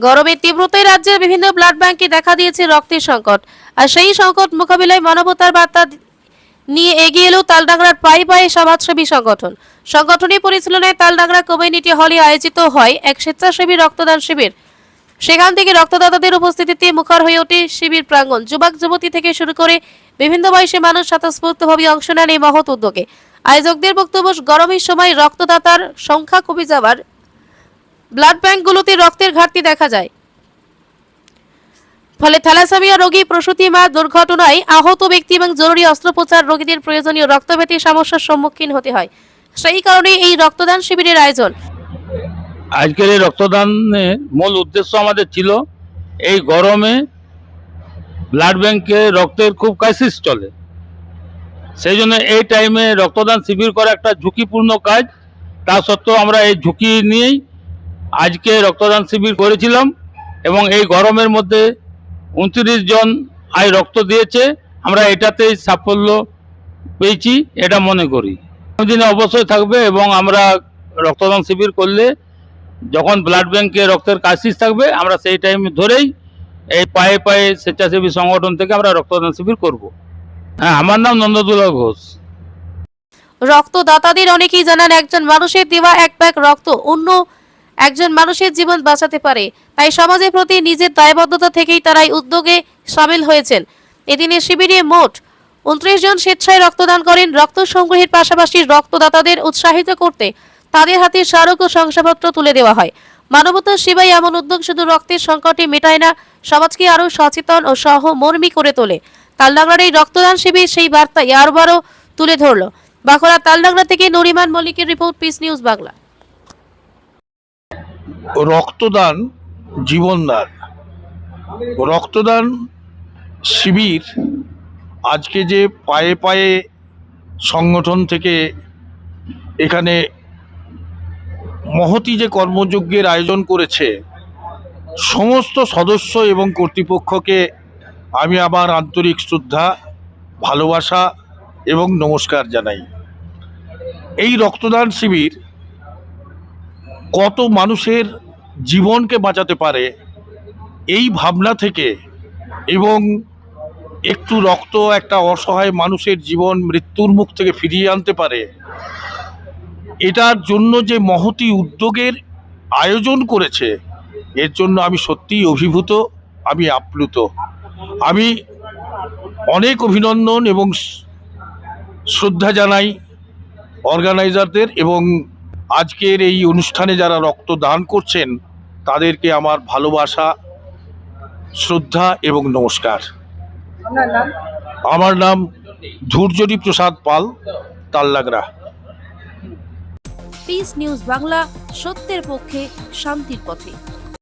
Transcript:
গরমের তীব্রতায় রাজ্যের বিভিন্ন ব্লাড ব্যাংকে দেখা দিয়েছে রক্তের সংকট। আর সেই সংকট মোকাবিলায় মানবতার বার্তা নিয়ে এগিয়ে এলো তালডাংরার পায়ে পায়ে সমাজসেবী সংগঠনের পরিচালনায় তালডাংরা কমিউনিটি হলে আয়োজিত হয় এক স্বেচ্ছাসেবী রক্তদান শিবির। সেখান থেকে রক্তদাতাদের উপস্থিতিতে মুখর হয়ে ওঠে শিবির প্রাঙ্গণ। যুবক যুবতী থেকে শুরু করে বিভিন্ন বয়সী মানুষ স্বতঃস্ফূর্তভাবে অংশ নেন এই মহৎ উদ্যোগে। আয়োজকদের বক্তব্য, গরমের সময় রক্তদাতার সংখ্যা কমে যাওয়ার ব্লাড ব্যাংকগুলোতে রক্তের ঘাটতি দেখা যায়, ফলে থ্যালাসেমিয়া রোগী, প্রসূতি মা, দুর্ঘটনায় আহত ব্যক্তি এবং জরুরি অস্ত্রোপচার রোগীদের প্রয়োজনীয় রক্তভেদী সমস্যার সম্মুখীন হতে হয়। সেই কারণে এই রক্তদান শিবিরের আয়োজন। আজকের এই রক্তদানের মূল উদ্দেশ্য আমাদের ছিল, এই গরমে ব্লাড ব্যাংকে রক্তের খুব ক্রাইসিস চলে, সেই জন্য এই টাইমে রক্তদান শিবির করা একটা ঝুঁকিপূর্ণ কাজ। তা সত্ত্বেও আমরা এই ঝুঁকি নিয়েই আজকে রক্তদান শিবির করেছিলাম এবং এই গরমের মধ্যে 29 জন আজ রক্ত দিয়েছে। আমরা এটাতেই সাফল্য পেয়েছি এটা মনে করি। দিনে অবশ্যই থাকবে এবং আমরা রক্তদান শিবির করলে যখন ব্লাড ব্যাংকে রক্তের ক্রাইসিস থাকবে, আমরা সেই টাইম ধরেই এই পায়ে পায়ে স্বেচ্ছাসেবী সংগঠন থেকে আমরা রক্তদান শিবির করব। হ্যাঁ, আমার নাম নন্দদুলাল ঘোষ। রক্তদাতাদের অনেকেই জানান, একজন মানুষের দেওয়া এক ব্যাগ রক্ত অন্য একজন মানুষের জীবন বাঁচাতে পারে। তাই সমাজের প্রতি নিজের দায়বদ্ধতা থেকেই তারা এই উদ্যোগে সামিল হয়েছেন। এদিনে শিবিরে মোট 29 জন স্বেচ্ছায় রক্তদান করেন। রক্ত সংগ্রহের পাশাপাশি রক্তদাতাদের উৎসাহিত করতে তাদের হাতে স্মারক ও শংসাপত্র তুলে দেওয়া হয়। মানবতার সেবায় এমন উদ্যোগ শুধু রক্তের সংকটে মেটায় না, সমাজকে আরও সচেতন ও সহমর্মী করে তোলে। তালডাংরার এই রক্তদান শিবির সেই বার্তা আরবারও তুলে ধরল। বাঁকুড়া তালডাংরা থেকে নরিমান মল্লিকের রিপোর্ট, পিস নিউজ বাংলা। রক্তদান জীবনদান। রক্তদান শিবির আজকে যে পায়ে পায়ে সংগঠন থেকে এখানে মহতি যে কর্মযজ্ঞের আয়োজন করেছে, সমস্ত সদস্য এবং কর্তৃপক্ষকে আমি আমার আন্তরিক শ্রদ্ধা, ভালোবাসা এবং নমস্কার জানাই। এই রক্তদান শিবির কত মানুষের জীবনকে বাঁচাতে পারে এই ভাবনা থেকে, এবং একটু রক্ত একটা অসহায় মানুষের জীবন মৃত্যুর মুখ থেকে ফিরিয়ে আনতে পারে, এটার জন্য যে মহতি উদ্যোগের আয়োজন করেছে, এর জন্য আমি সত্যিই অভিভূত, আমি আপ্লুত। আমি অনেক অভিনন্দন এবং শ্রদ্ধা জানাই অর্গানাইজারদের, এবং আজকের এই অনুষ্ঠানে যারা রক্তদান করছেন তাদেরকে আমার ভালোবাসা, শ্রদ্ধা এবং নমস্কার। আমার নাম ধূর্যরী প্রসাদ পাল, তালডাংরা। পিস নিউজ বাংলা, সত্যের পক্ষে, শান্তির পথে।